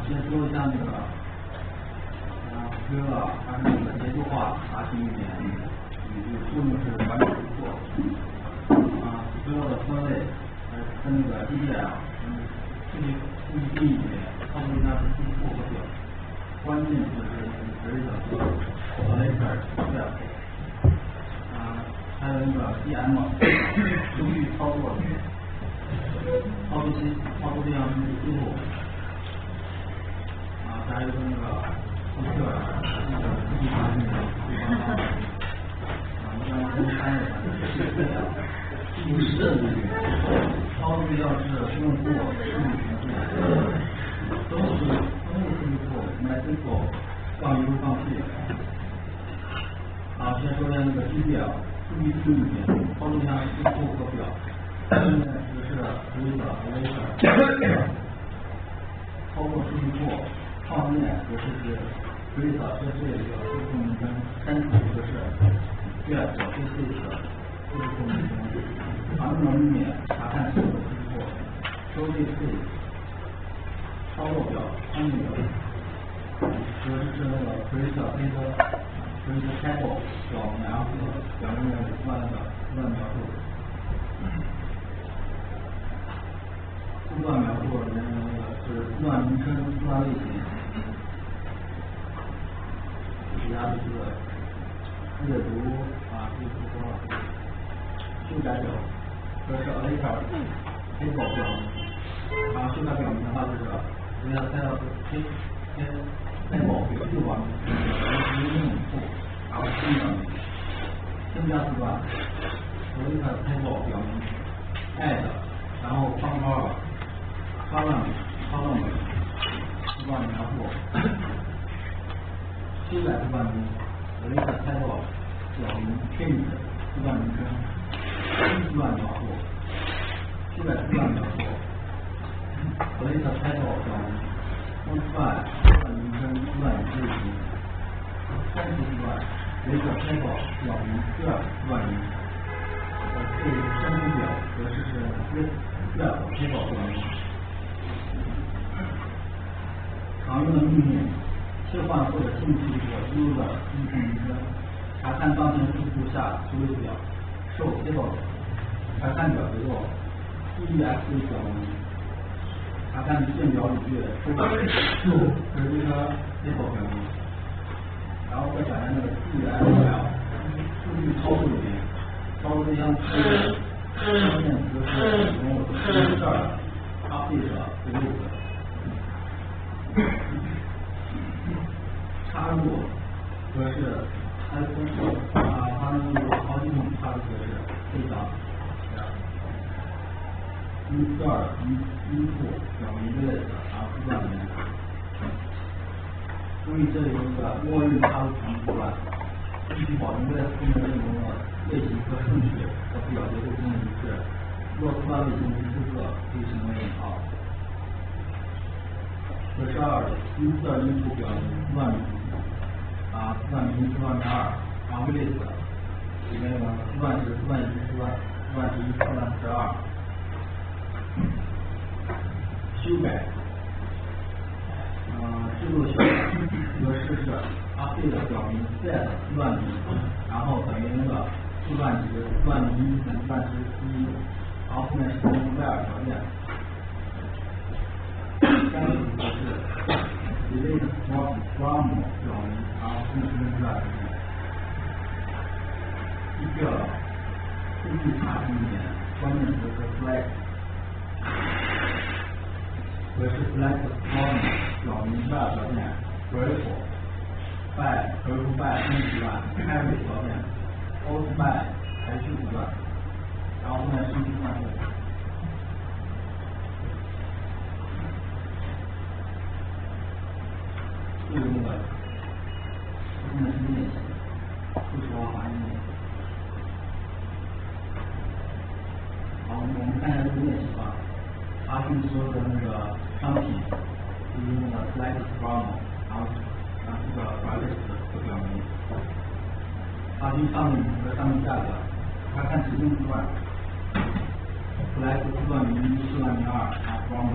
先说一下那个这个它是那个结构化型语言，作用是完整不错。主要的分类跟那个 DDL， 数据定义操作一下是数据复合表，关键就是那个 operator 还有那个 DM 数据操作这样数据记录。还有那个数据数据管理的像公开的不是操作要是用户数据程序都是数据库来支付放一路放弃。先说一下那个 DDL 数据定义操作项数据库和表，现在只是一个 operator 操作数据库。创建格式是 Python 这是一个数据库名称，单独格式 get 这是一个数据库名称，常用的秘密查看所有数据库，收集操作表参与表，格式是那个 Python table 表明的图案描述。字段描述里面的那个是字段名称、字段类型，其他的是阅读可以说修改表，这是 operator table 表明，修改表明的话就是直接猜到是 table 表示网名，直接用户，然后新表明，增加字段 operator table 表明 add， 然后方号。column 字段描述，修改字段名 operator table 表明 change 字段名称，字段描述，修改字段描述 operator table 表明modify字段名称、字段类型，删除字段 operator table 表明第二字段名。对删除表格式是第二个 table 表明。常用的命令切换或者进数据库输入的数据库名称，查看当前数据库下所有表，受 table 查看表结构 ，EXE 表明查看线表语句收受这个 table 表明，然后再讲一下那个 DLL 数据操作里面，操作这项数据关键词是使用update release。插入格式，它有好几种插入格式，可以讲input 表明 list 字段名。注意这里有一个默认插入长字段，必须保证 list 中的内容的类型和顺序和表结构中的一致。若字段类型不出色，可以成为引号。格式2insert input 表明字段名，字段名字段名2，然后 list 里面的字段是字段1、字段1、字段12。修改，制度修改格式是 update 表明 set 字段名，然后等于那个字段值字段名等字段值1，然后后面是等于where 条件。删除格式 delete from 表明，然后后面是字段条件。一个数据查询里面关键词是 flag。格式 select from 表明第二条件 grateful by 分子段 carry 条件 out by 排序字段，然后后面是计算式。这个那个后面是练习，数学化反应。好，我们看一下这个练习吧。阿迅说的那个商品，就是那个 select from， 然后这个 private 的表明，阿迅上面和上面价格，他看指定字段， select 40002，然后 from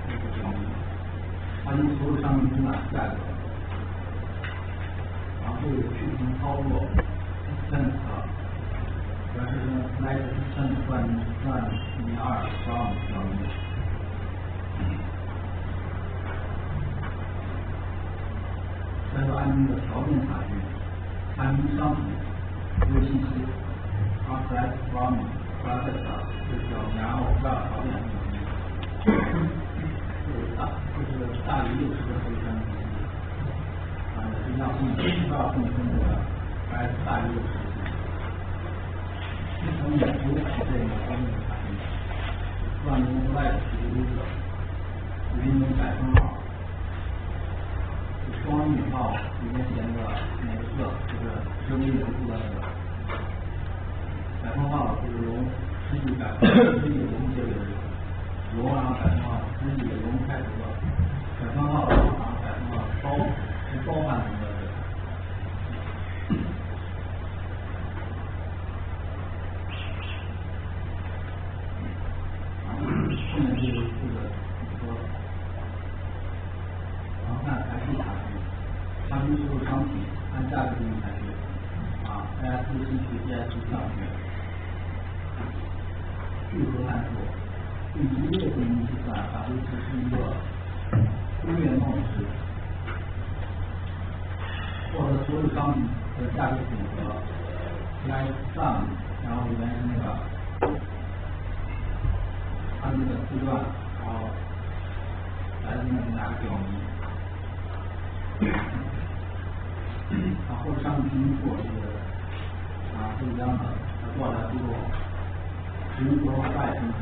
这个表明，它用所有商品中的价格，然后这个去图形操作 distance， 主要是select distance 40002 from 表明。再说按这个条件查询，查询商品这个信息 ，select from product 这个表明，然后不要条件这是大于60个所有商品信息，这样不要控制这个还是大于60个。从免除这个条件查询，让用户来取得优者，运用百分号。双引号里面写那个哪个字，就是实为人数的那个百分号，就是由实际百分实际容结为容，然后百分号实际容开头的百分号，然后百分号包含什么的。后面这个说，然后看排序查询。查询所有商品按价格进行排序，AS 兴趣 DS 上学，聚合函数，对一列进行计算，把这只是一个忽略貌式，获得所有商品的价格总和来sum，然后里面是那个它那个字段，然后来自哪个表明。或者上面拼音数这个是一样的，过来输入使用多外分数，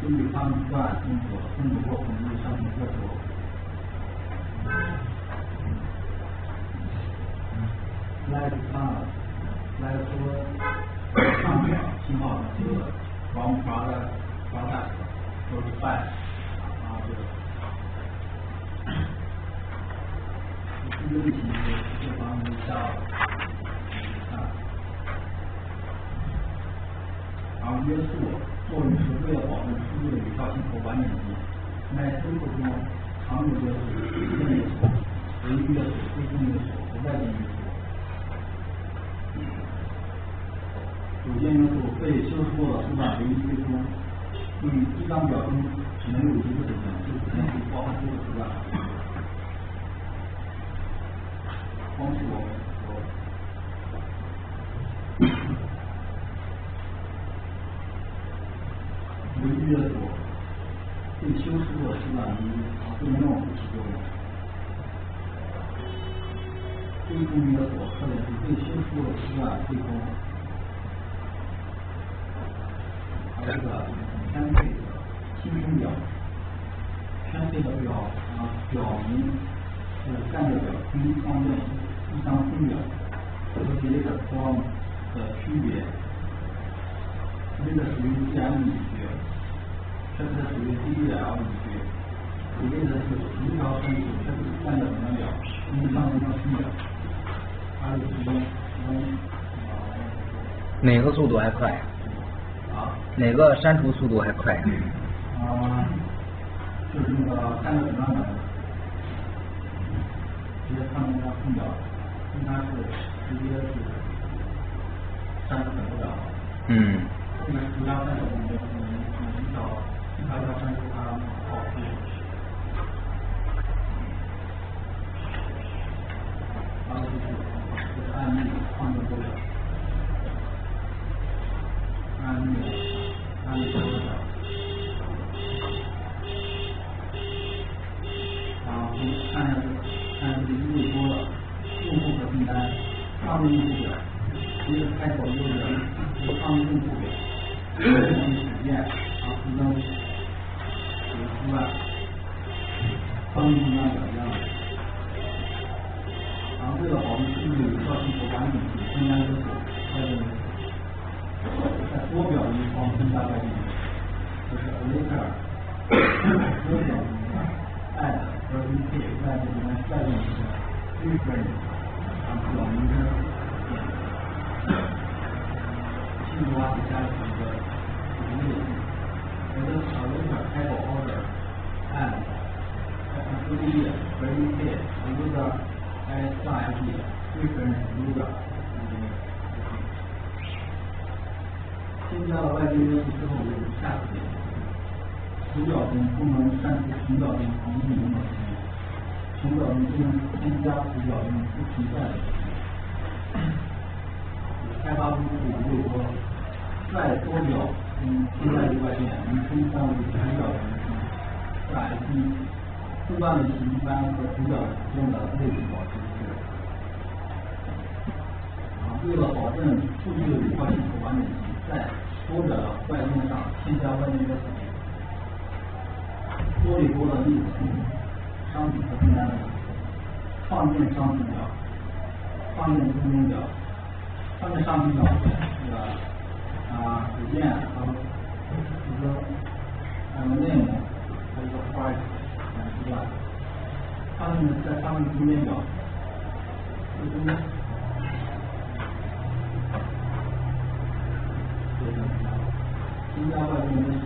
根据它们不断分数或统计商品个数。来说上表信号这个from product 都是by，然后这个。这个类型是这方面下然后约束作用是为了保证数据的有效性和完整性。在搜索中，常有约束、建约束、唯一约束、非定约束和外界约束。组件约束被修饰过的数段唯一追踪。对于一张表中只能有一个组件，这个组件可以包含多个数段。光是我唯一约束被修饰过的数段唯一，不能用起作用。追踪约束特点是被修饰过的数段追踪。这个偏配的新生表，偏配的表明是干列表跟创建一张分表和别的form的区别。这个属于 DM 语句，这个属于 DDL 语句。这个是逐条分数，这是干列表跟上一张分表，它是属于哪个速度还快？哪个删除速度还快？就是那个干列表直接看那张分表，因为它是直接是删除很多表。这个主要在我们一条删除它好处。然后就是按那个创建多表，按那个多表。然后看这个一对多的用户和订单，上面用户表，一个开头一个人，一个上面用户表，一个组件，然后图中有出来，上面同样表一样的。然后为了保证数据的有效性和完整性，增加约束，外界约束。在多表的一方增加外界约束，就是 later 多表里面 add 和 VK 外界里面再用一些 reference， 然后表明真变。进入挖掘加一个 later type of order and user indicate a user ID reference user。添加了外界约束之后有下次点，图表中不能删除图表中已引用的图片，图表中不能添加图表中不存在的图片。开发公司如果说在多表添加一个外件，能分散为图表的在 IT 自办类型一般和图表中的类型保持一致。为了保证数据的有效性和完整性，在多表的外件上添加外件约束。多里多的例子，商品和订单的创建商品表、创建中间表、创建商品表这个组件和一个name和一个 price 之外，创建在上面中间表，这中间。添加外件约束，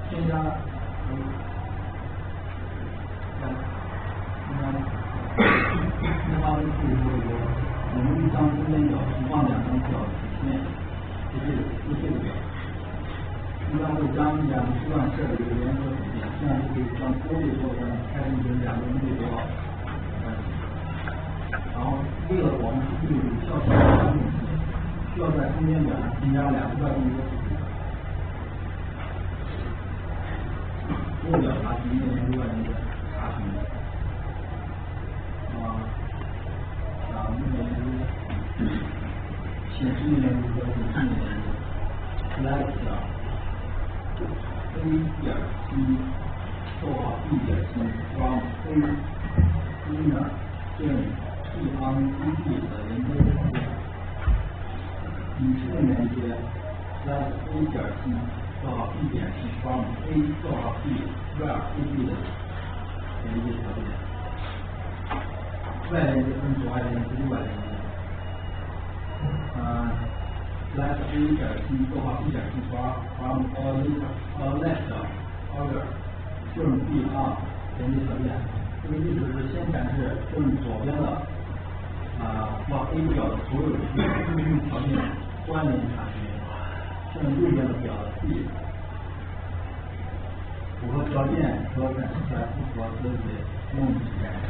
添加为数据我们一张中间表释放两张表体现这个表，一般会将两个数段设为一个联合组件，这样就可以将多对多的开成两个对多少。然后为了保证数据有效性和完整性，需要在中间表上添加两个外件约束。多表查询内容外件查询。显示内容和显示内容 select A 点 C 逗号 B 点 C from A inner 正 P on B 的连接条件，隐式连接 select A 点 C 逗号 B 点 C from A 逗号 B where AB 的连接条件。外连接分左外连接、右外连接。select A 点 C 逗号 B 点 C from left order 正 B on 连接条件。这个意思是先展示正左边的或 A 表的所有条件关联查询，正右边的表的 B 符合条件和展示出来不符合自己用于展示。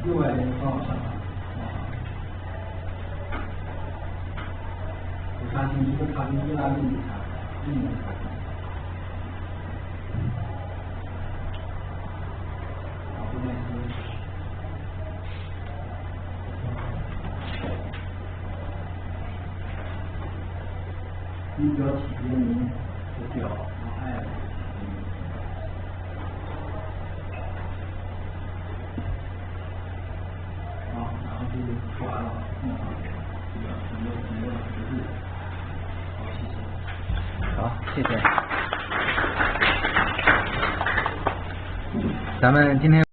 右外连接方法上有查询一个查询依赖另一个查询。后面是一表体别名和表和然后就说完了，这个整个的实质。好，谢谢。咱们今天。